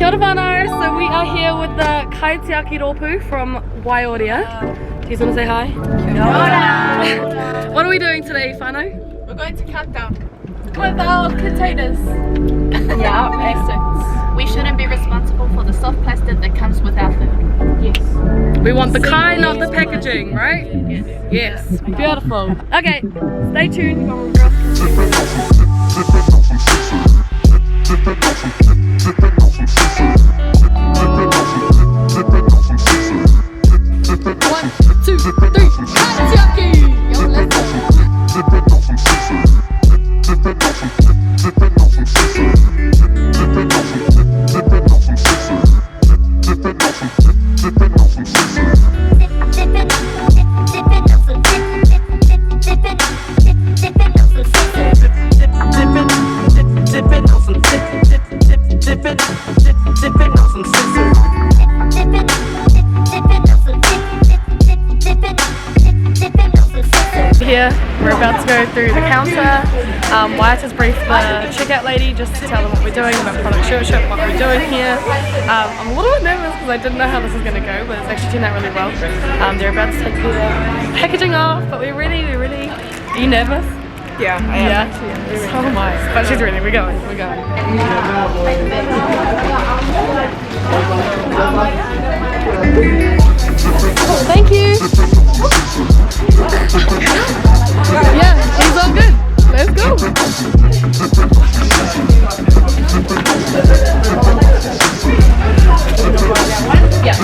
Kia ora whanau, so we are here with the Kaitiaki Ropu from Waiorea. Do you want to say hi? Kia ora. What are we doing today, whanau? We're going to Countdown with our containers. Yeah, plastics. We shouldn't be responsible for the soft plastic that comes with our food. Yes. We want the kind, not the packaging, right? Yes. Yes. Beautiful. Okay, stay tuned. One, two, three, Kaitiaki! Yo, let's go. Here, we're about to go through the counter. Waiata's briefed the checkout lady just to tell them what we're doing about product stewardship, what we're doing here. I'm a little bit nervous because I didn't know how this is going to go, but it's actually turned out really well. They're about to take the packaging off, but we're ready. Are you nervous? Yeah, I am. Yeah, so am I. But she's ready, we're going. Thank you. Yeah, he's all good. Let's go. Yeah.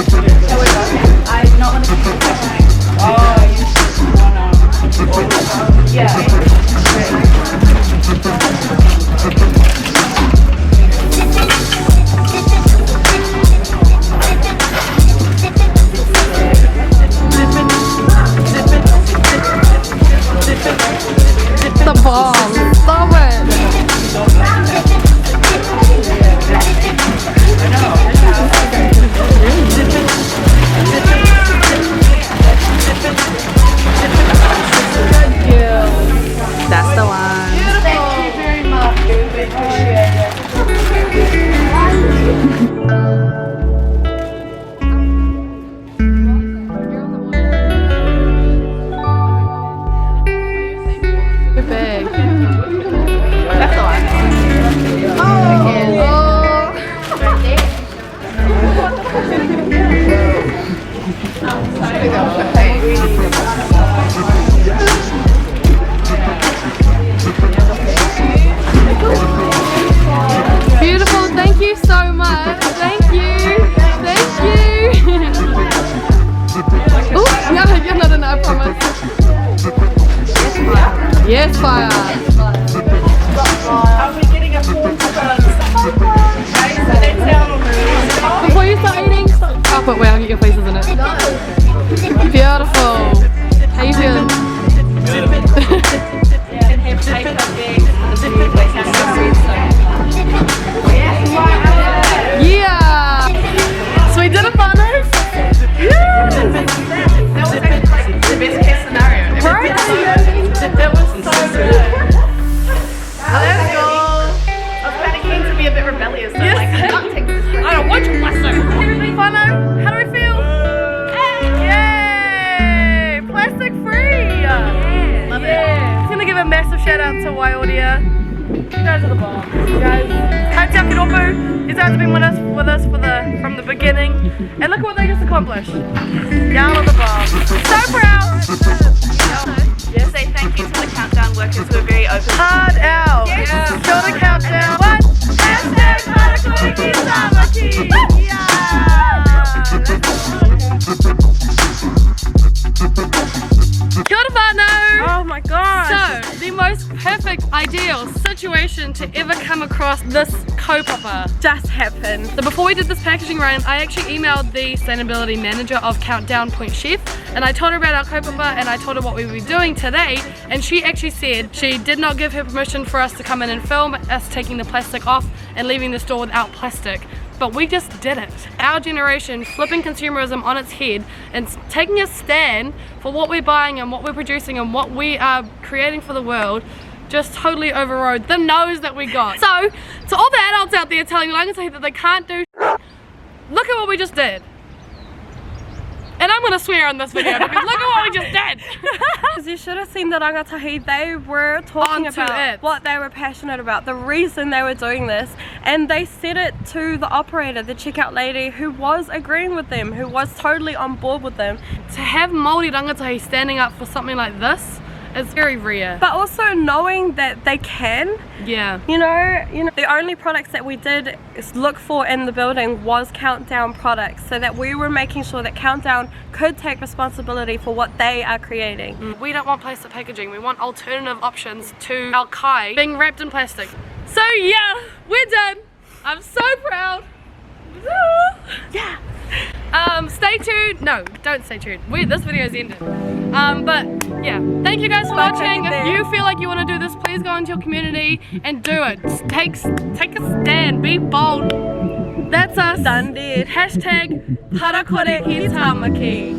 I not want to keep it. Oh, you yeah. The bomb. Stop it. That's the one. Thank you very much. We appreciate it. Big. That's the one. Beautiful, thank you so much. Thank you. Oh, yeah, you're not enough, I promise. Yes, fire. Are we getting a fork for Before you start eating, I'll put where I'll get your faces in it. Beautiful. How you feeling? Yeah! So we did a funnel? Yes! That was actually like the best case scenario. Right? That was so good. Let's go. I was kind of keen to be a bit rebellious. So like, not take this. I don't want your plastic. Funnel, how do we feel? Yay! Plastic free! Love it. I'm gonna give a massive shout out to Waiorea. You guys are the bomb. You guys, Kaitiaki Ropu, you guys have been with us from the beginning, and look what they just accomplished. Y'all are the bomb. So proud. Yes. Say thank you to the Countdown workers who are very open. Hard out. Yes. Kill the countdown. What? Hashtag Para Kore Ki Waiorea. Kia ora whanau. Oh my god. So, the most perfect, ideal situation to ever come across this kaupapa just happened. So before we did this packaging run, I actually emailed the sustainability manager of Countdown Pt Chev, and I told her about our kaupapa and I told her what we would be doing today, and she actually said she did not give her permission for us to come in and film us taking the plastic off and leaving the store without plastic. But we just did it. Our generation flipping consumerism on its head and taking a stand for what we're buying and what we're producing and what we are creating for the world just totally overrode the no's that we got. So, to all the adults out there telling langatai that they can't do look at what we just did. And I'm gonna swear on this video because look at what we just did. You should have seen the rangatahi. They were talking Onto about it. what they were passionate about, the reason they were doing this, and they said it to the operator, the checkout lady, who was agreeing with them, who was totally on board with them. To have Māori rangatahi standing up for something like this is very rare. But also knowing that they can. Yeah. You know, the only products that we did look for in the building was Countdown products, so that we were making sure that Countdown could take responsibility for what they are creating. We don't want plastic packaging. We want alternative options to our kai being wrapped in plastic. So yeah, we're done. I'm so proud. Yeah. Stay tuned. No, don't stay tuned. This video's ended. But yeah, thank you guys for watching. If you feel like you want to do this, please go into your community and do it. Just take a stand. Be bold. That's us. Done dead. Hashtag Para Kore Ki Waiorea.